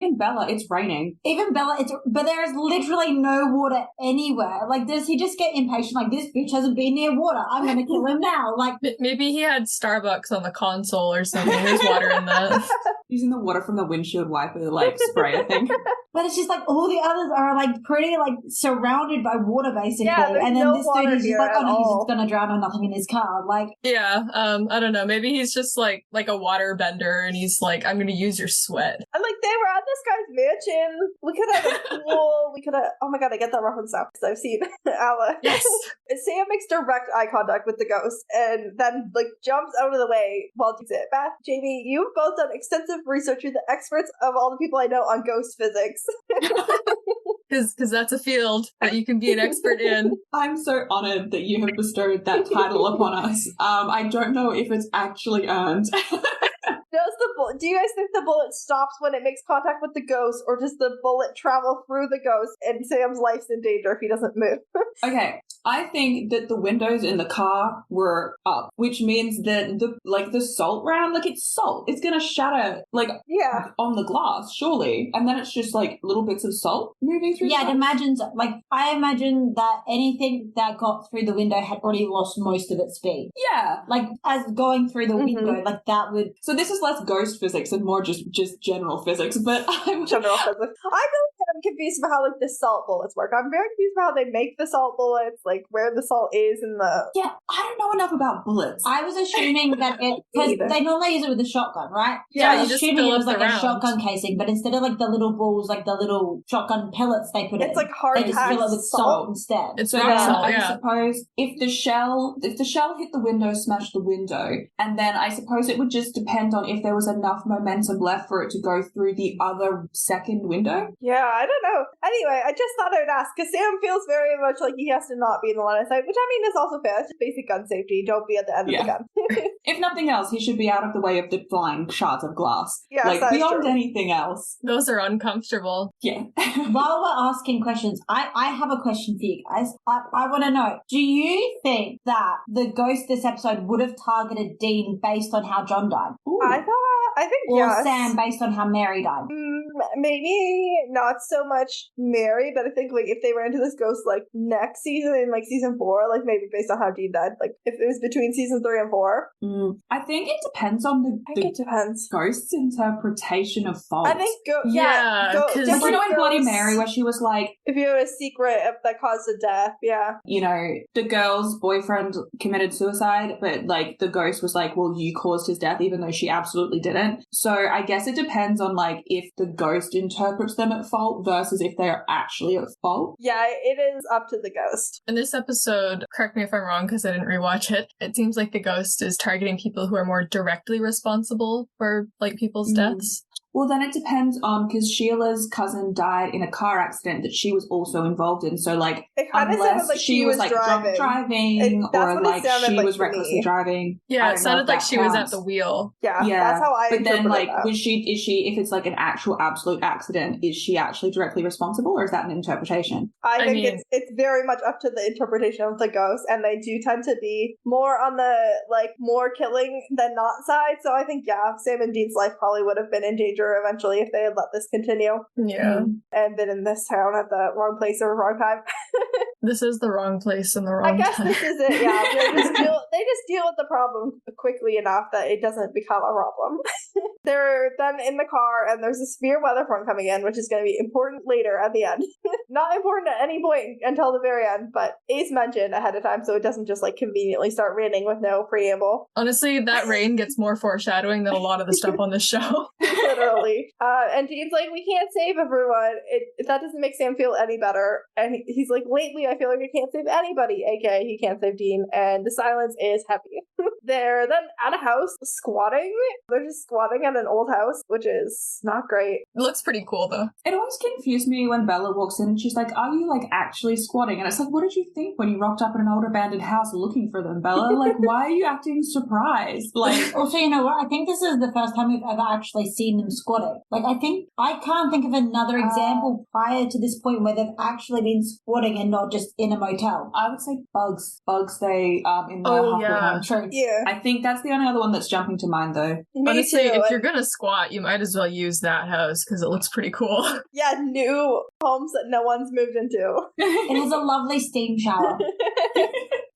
In Bela, it's raining. Even Bela, but there is literally no water anywhere. Like, does he just get impatient? Like, this bitch hasn't been near water. I'm going to kill him now. Like, maybe he had Starbucks on the console or something. There's water in that. Using the water from the windshield wiper, like, spray, I think. But it's just like all the others are like pretty like surrounded by water basically. Yeah, and then no this dude is just like, oh no, he's all. just gonna drown or nothing in his car. Like, yeah, I don't know. Maybe he's just like a water bender, and he's like, I'm gonna use your sweat. And like they were at this guy's mansion. We could have a pool. We could have. Oh my god, I get that reference now because I've seen Ala. Yes. Sam makes direct eye contact with the ghost, and then like jumps out of the way while doing it. Beth, Jamie, you've both done extensive research. You're the experts of all the people I know on ghost physics. Because that's a field that you can be an expert in. I'm so honored that you have bestowed that title upon us. I don't know if it's actually earned. Do you guys think the bullet stops when it makes contact with the ghost, or does the bullet travel through the ghost and Sam's life's in danger if he doesn't move? Okay, I think that the windows in the car were up, which means that the salt round, like it's salt, it's gonna shatter on the glass, surely, and then it's just like little bits of salt moving through. Yeah, I imagine that anything that got through the window had already lost most of its speed. Yeah, like as going through the window, like that would. So this is less ghost physics and more just general physics, but general physics. I'm confused about how like the salt bullets work. I'm very confused about how they make the salt bullets, like where the salt is in the. Yeah, I don't know enough about bullets. I was assuming that because they normally use it with a shotgun, right? Yeah, so I was assuming it was like a shotgun casing, but instead of like the little balls, like the little shotgun pellets they put in, it's like hard. They just fill it with salt instead. It's rock salt. I suppose if the shell hit the window, smashed the window, and then I suppose it would just depend on if there was enough momentum left for it to go through the other second window. Yeah, I don't know. Anyway, I just thought I would ask because Sam feels very much like he has to not be in the line of sight, which I mean is also fair. It's just basic gun safety. Don't be at the end of the gun. If nothing else, he should be out of the way of the flying shards of glass. Yeah, like beyond anything else. Those are uncomfortable. Yeah. While we're asking questions, I have a question for you guys. I want to know, do you think that the ghost this episode would have targeted Dean based on how John died? Ooh. I think or yes. Sam based on how Mary died? Maybe not so much Mary, but I think like if they ran into this ghost like next season in like season 4, like maybe based on how Dean died, like if it was between season 3 and 4. I think it depends on the ghost's interpretation of fault. I think like you know in Bloody Mary where she was like, if you have a secret that caused a death, you know, the girl's boyfriend committed suicide, but like the ghost was like, well, you caused his death, even though she absolutely didn't. So I guess it depends on like if the ghost interprets them at fault versus if they are actually at fault. Yeah, it is up to the ghost. In this episode, correct me if I'm wrong because I didn't rewatch it, it seems like the ghost is targeting people who are more directly responsible for like people's deaths. Well, then it depends on, because Sheila's cousin died in a car accident that she was also involved in. So, like, unless she was like driving or like she was recklessly driving. Yeah, it sounded like she was at the wheel. Yeah, that's how I. But then, like, is she? If it's like an actual absolute accident, is she actually directly responsible, or is that an interpretation? I think it's very much up to the interpretation of the ghost, and they do tend to be more on the like more killing than not side. So I think Sam and Dean's life probably would have been in danger eventually if they had let this continue. Yeah. And been in this town at the wrong place or wrong time. This is the wrong place and the wrong time. I guess this is it, yeah. They just deal with the problem quickly enough that it doesn't become a problem. They're then in the car and there's a severe weather front coming in, which is going to be important later at the end. Not important at any point until the very end, but is mentioned ahead of time so it doesn't just like conveniently start raining with no preamble. Honestly, that rain gets more foreshadowing than a lot of the stuff on this show. Literally. And Dean's like, we can't save everyone. That doesn't make Sam feel any better. And he's like, lately I feel like I can't save anybody, aka he can't save Dean, and the silence is heavy. They're then at a house squatting. They're just squatting at an old house, which is not great. It looks pretty cool though. It always confused me when Bela walks in and she's like, are you like actually squatting? And it's like, what did you think when you rocked up in an old abandoned house looking for them, Bela? Like, why are you acting surprised? Like, also, you know what? I think this is the first time we've ever actually seen them squatting. Like, I can't think of another example prior to this point where they've actually been squatting and not just just in a motel? I would say Bugs. Bugs, they in the Hufflepuff home. True. Yeah. I think that's the only other one that's jumping to mind, though. Me Honestly, too. if you're gonna squat, you might as well use that house because it looks pretty cool. Yeah, new homes that no one's moved into. It has a lovely steam shower.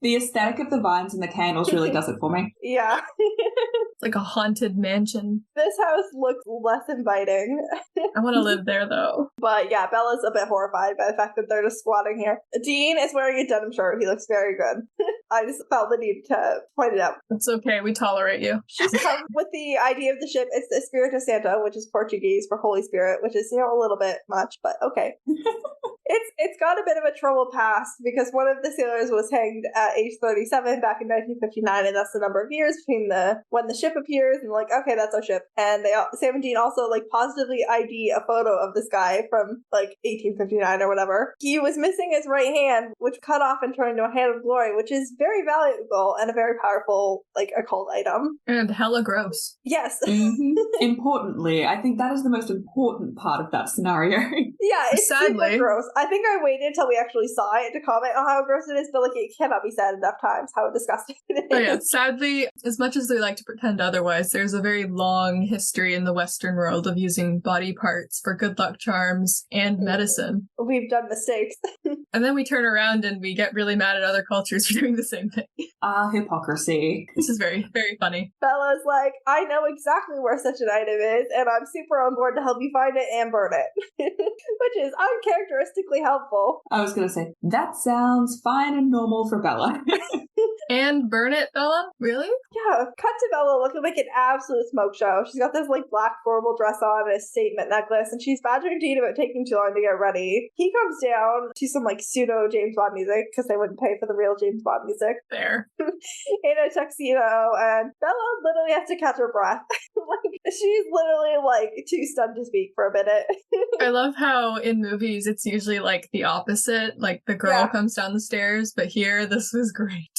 The aesthetic of the vines and the candles really does it for me. Yeah. It's like a haunted mansion. This house looks less inviting. I want to live there though. But yeah, Bella's a bit horrified by the fact that they're just squatting here. Dean is wearing a denim shirt. He looks very good. I just felt the need to point it out. It's okay, we tolerate you. She's come with the idea of the ship. It's the Espírito Santo, which is Portuguese for Holy Spirit, which is, a little bit much, but okay. It's got a bit of a troubled past because one of the sailors was hanged at age 37 back in 1959, and that's the number of years between when the ship appears and okay, that's our ship. And Sam and Dean also positively ID a photo of this guy from 1859 or whatever. He was missing his right hand, which cut off and turned into a hand of glory, which is very valuable and a very powerful occult item. And hella gross. Yes. Mm-hmm. Importantly, I think that is the most important part of that scenario. Yeah, it's Sadly. super gross. I think I waited until we actually saw it to comment on how gross it is, but it cannot be said enough times how disgusting it is. Oh yeah, sadly, as much as they like to pretend otherwise, there's a very long history in the Western world of using body parts for good luck charms and medicine. We've done mistakes. And then we turn around and we get really mad at other cultures for doing the same thing. Hypocrisy. This is very, very funny. Bella's like, I know exactly where such an item is, and I'm super on board to help you find it and burn it. Which is uncharacteristically helpful. I was going to say, that sounds fine and normal for Bella. And burn it, Bella? Really? Yeah, cut to Bella looking like an absolute smoke show. She's got this black formal dress on and a statement necklace, and she's badgering Dean about taking too long to get ready. He comes down to some pseudo James Bond music because they wouldn't pay for the real James Bond music. There. In a tuxedo, and Bella literally has to catch her breath. She's literally too stunned to speak for a minute. I love how in movies it's usually the opposite. The girl comes down the stairs, but here this was great.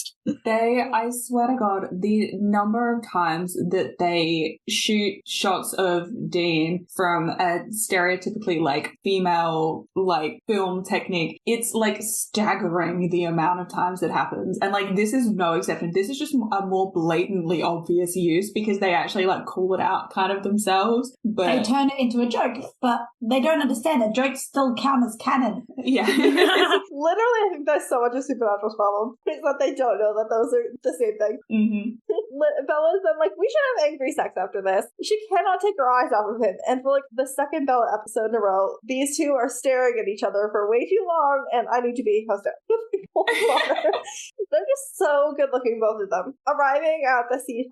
I swear to God, the number of times that they shoot shots of Dean from a stereotypically female film technique, it's staggering the amount of times it happens. And this is no exception. This is just a more blatantly obvious use because they actually call it out kind of themselves. But they turn it into a joke, but they don't understand that jokes still count as canon. Yeah. Literally, I think that's so much of Supernatural's problem. Is that they don't know that those are the same thing. Mm-hmm. Bella's then we should have angry sex after this. She cannot take her eyes off of him. And for the second Bella episode in a row, these two are staring at each other for way too long, and I need to be hosted. They're just so good looking, both of them. Arriving at the Sea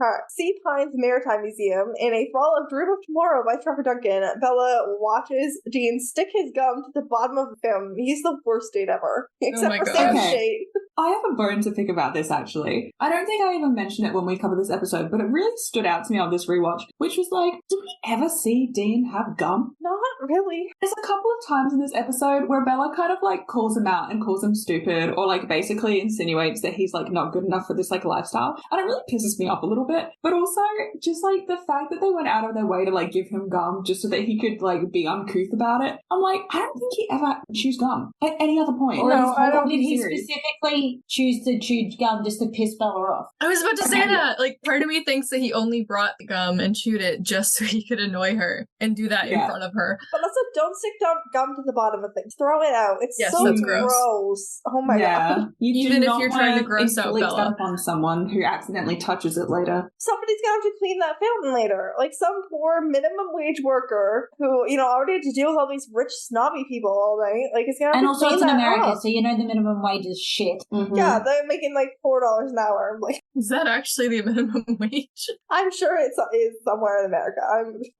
Pines Maritime Museum in a thrall of Dream of Tomorrow by Trevor Duncan, Bella watches Dean stick his gum to the bottom of the film. He's the worst date ever. Except for Sam's date. I have a bone to pick about this, actually. I don't think I even mentioned it when we covered this episode, but it really stood out to me on this rewatch, which was did we ever see Dean have gum? Not really. There's a couple of times in this episode where Bella kind of calls him out and calls him stupid, or basically insinuates that he's not good enough for this lifestyle. And it really pisses me off a little bit. But also just the fact that they went out of their way to give him gum just so that he could be uncouth about it. I'm I don't think he ever chews gum at any other point. No, I don't. Did he specifically choose to chew gum just to piss Bella off? I was about to say that. Part of me thinks that he only brought the gum and chewed it just so he could annoy her and do that in front of her. But also, don't stick gum to the bottom of things. Throw it out. It's so that's gross. Oh my god. Even if you're trying to gross out Bella. On someone who accidentally touches it later. Somebody's gonna have to clean that fountain later. Some poor minimum wage worker who, already had to deal with all these rich, snobby people all night. Is gonna have to also clean it's in that America, up. so the minimum wage is shit. Mm-hmm. Yeah, they're making $4 an hour. Is that actually the minimum wage? I'm sure it is somewhere in America.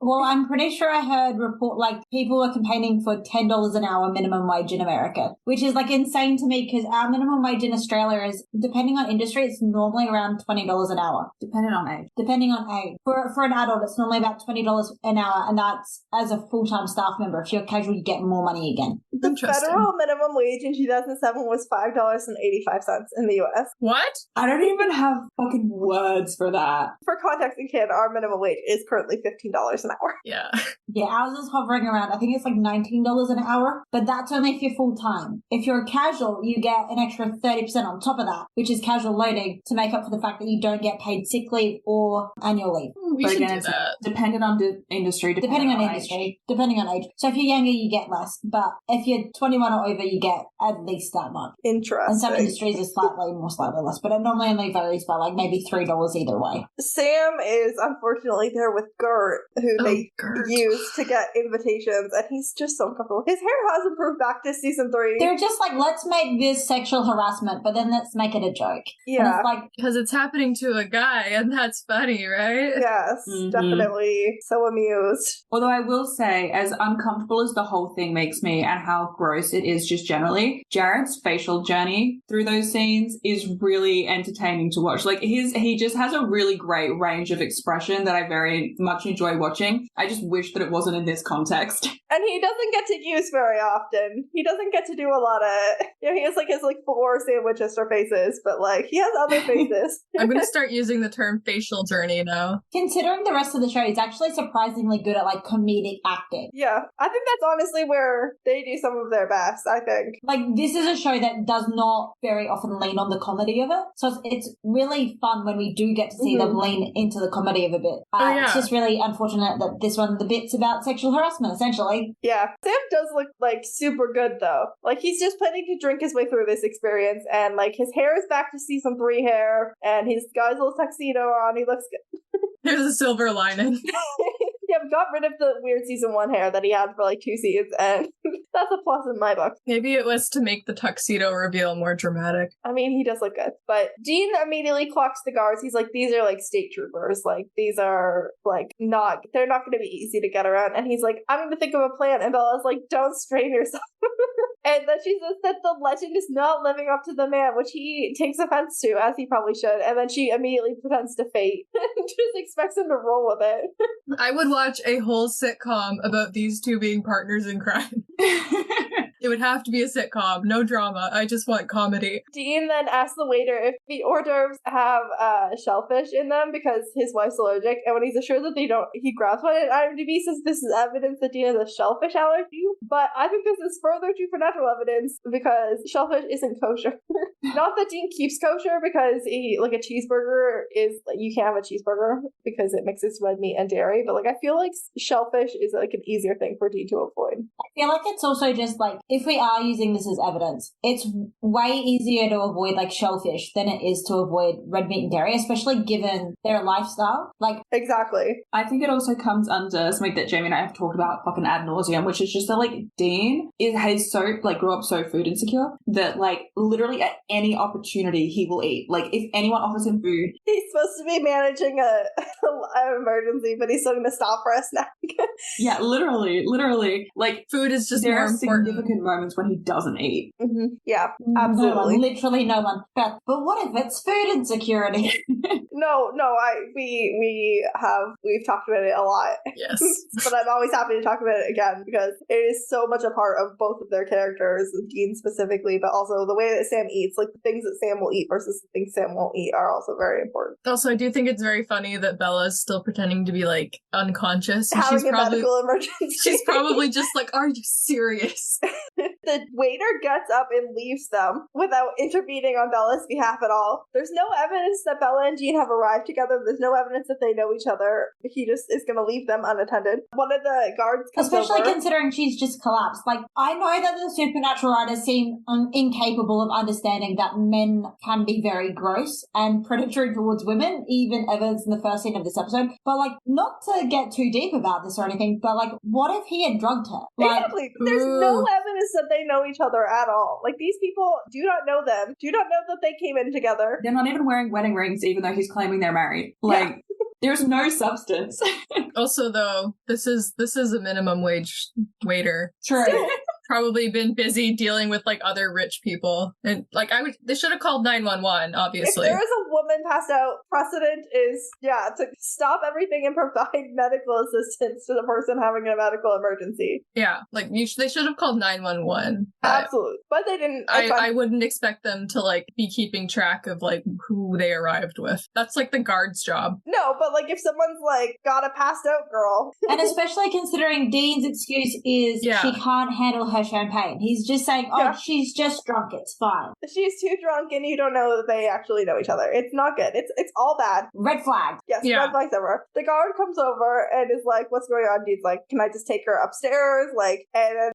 I'm pretty sure I heard report people were campaigning for $10 an hour minimum wage in America, which is insane to me because our minimum wage in Australia is, depending on industry, it's normally around $20 an hour. Depending on age. Depending on age. For an adult, it's normally about $20 an hour, and that's as a full-time staff member. If you're casual, you get more money again. The federal minimum wage in 2007 was $5.85 in the U.S. What? I don't even have fucking words for that. For context in Canada, our minimum wage is currently $15 an hour. Yeah. Yeah, ours is hovering around, I think it's like $19 an hour, but that's only if you're full-time. If you're casual, you get an extra 30% on top of that, which is casual loading to make up for the fact that you don't get paid sick leave or annual leave. We But should again, do it's that. dependent on industry, Depending on age. industry, depending on age. So if you're younger, you get less, but if you're 21 or over, you get at least that much. Interesting. And some industries are slightly more, slightly less, but it normally only varies by like maybe $3 either way. Sam is unfortunately there with Gert, who they Gert. use to get invitations, and he's just so uncomfortable. His hair has improved back to season 3. They're just like, let's make this sexual harassment, but then let's make it a joke. And Yeah. it's like, Because it's happening to a guy, and that's funny, right? Yes, definitely. So amused. Although I will say, as uncomfortable as the whole thing makes me and how gross it is just generally, Jared's facial journey through those scenes is really entertaining to watch. Like he just has a really great range of expression that I very much enjoy watching. I just wish that it wasn't in this context. And he doesn't get to use very often. He doesn't get to do a lot of, he has his 4 sandwiches for faces, but like he has other faces. I'm going to start using the term facial journey now. considering the rest of the show, he's actually surprisingly good at like comedic acting. Yeah, I think that's honestly where they do some of their best, I think. Like, this is a show that does not very often lean on the comedy of it. So it's really fun when we do get to see them lean into the comedy of a bit. It's just really unfortunate that this one, the bit's about sexual harassment, essentially. Yeah. Sam does look like super good though. Like he's just planning to drink his way through this experience, and like his hair is back to season 3 hair, and he's got his little tuxedo on. He looks good. There's a silver lining. Yeah, we got rid of the weird season 1 hair that he had for like 2 seasons, and that's a plus in my book. Maybe it was to make the tuxedo reveal more dramatic. I mean, he does look good. But Dean immediately clocks the guards. He's like, these are like state troopers. Like, these are like they're not going to be easy to get around. And he's like, I'm going to think of a plan. And Bella's like, don't strain yourself. And then she says that the legend is not living up to the man, which he takes offense to, as he probably should. And then she immediately pretends to faint and just expects him to roll with it. I would watch a whole sitcom about these two being partners in crime. It would have to be a sitcom, no drama. I just want comedy. Dean then asks the waiter if the hors d'oeuvres have shellfish in them because his wife's allergic. And when he's assured that they don't, he grabs one. And IMDb says this is evidence that Dean has a shellfish allergy. But I think this is further supernatural evidence because shellfish isn't kosher. Not that Dean keeps kosher, because he, like, a cheeseburger is, like, you can't have a cheeseburger because it mixes red meat and dairy. But like, I feel like shellfish is like an easier thing for Dean to avoid. I feel like it's also just like, if we are using this as evidence, it's way easier to avoid like shellfish than it is to avoid red meat and dairy, especially given their lifestyle. Like, exactly. I think it also comes under something that Jamie and I have talked about fucking ad nauseum, which is just that like Dean has so like grew up so food insecure that like literally at any opportunity he will eat. Like if anyone offers him food, he's supposed to be managing an emergency, but he's still going to stop for a snack. Yeah, literally. Like food is just there more are important. significant moments when he doesn't eat. Mm-hmm. Yeah, absolutely. absolutely. No one, literally no one. But what if it's food insecurity? No, we've talked about it a lot. Yes. But I'm always happy to talk about it again because it is so much a part of both of their characters, Dean specifically, but also the way that Sam eats. Like the things that Sam will eat versus the things Sam won't eat are also very important. Also, I do think it's very funny that Bella is still pretending to be like unconscious. Having she's a probably medical emergency. She's probably just like, are you serious? The waiter gets up and leaves them without intervening on Bella's behalf at all. There's no evidence that Bella and Jean have arrived together. There's no evidence that they know each other. He just is going to leave them unattended. One of the guards comes Especially over. considering she's just collapsed. Like, I know that the supernatural writers seem incapable of understanding that men can be very gross and predatory towards women, even evidence in the first scene of this episode. But, like, not to get too deep about this or anything, but, like, what if he had drugged her? Like, exactly. There's no evidence that they know each other at all. Like, these people do not know them, do not know that they came in together. They're not even wearing wedding rings, even though he's claiming they're married. Like, there's no substance. Also, though, this is a minimum wage waiter. True. probably been busy dealing with like other rich people. And like they should have called 911, obviously. If there is a woman passed out, precedent is, to stop everything and provide medical assistance to the person having a medical emergency. Yeah, like they should have called 911. Absolutely. But they didn't. I wouldn't expect them to like be keeping track of like who they arrived with. That's like the guard's job. No, but like if someone's like got a passed out girl. And especially considering Dean's excuse is she can't handle her champagne. He's just saying, she's just drunk, it's fine. She's too drunk and you don't know that they actually know each other. It's not good. It's all bad. Red flag. Yes, red flags ever. The guard comes over and is like, what's going on? Dean's like, can I just take her upstairs? Like, and then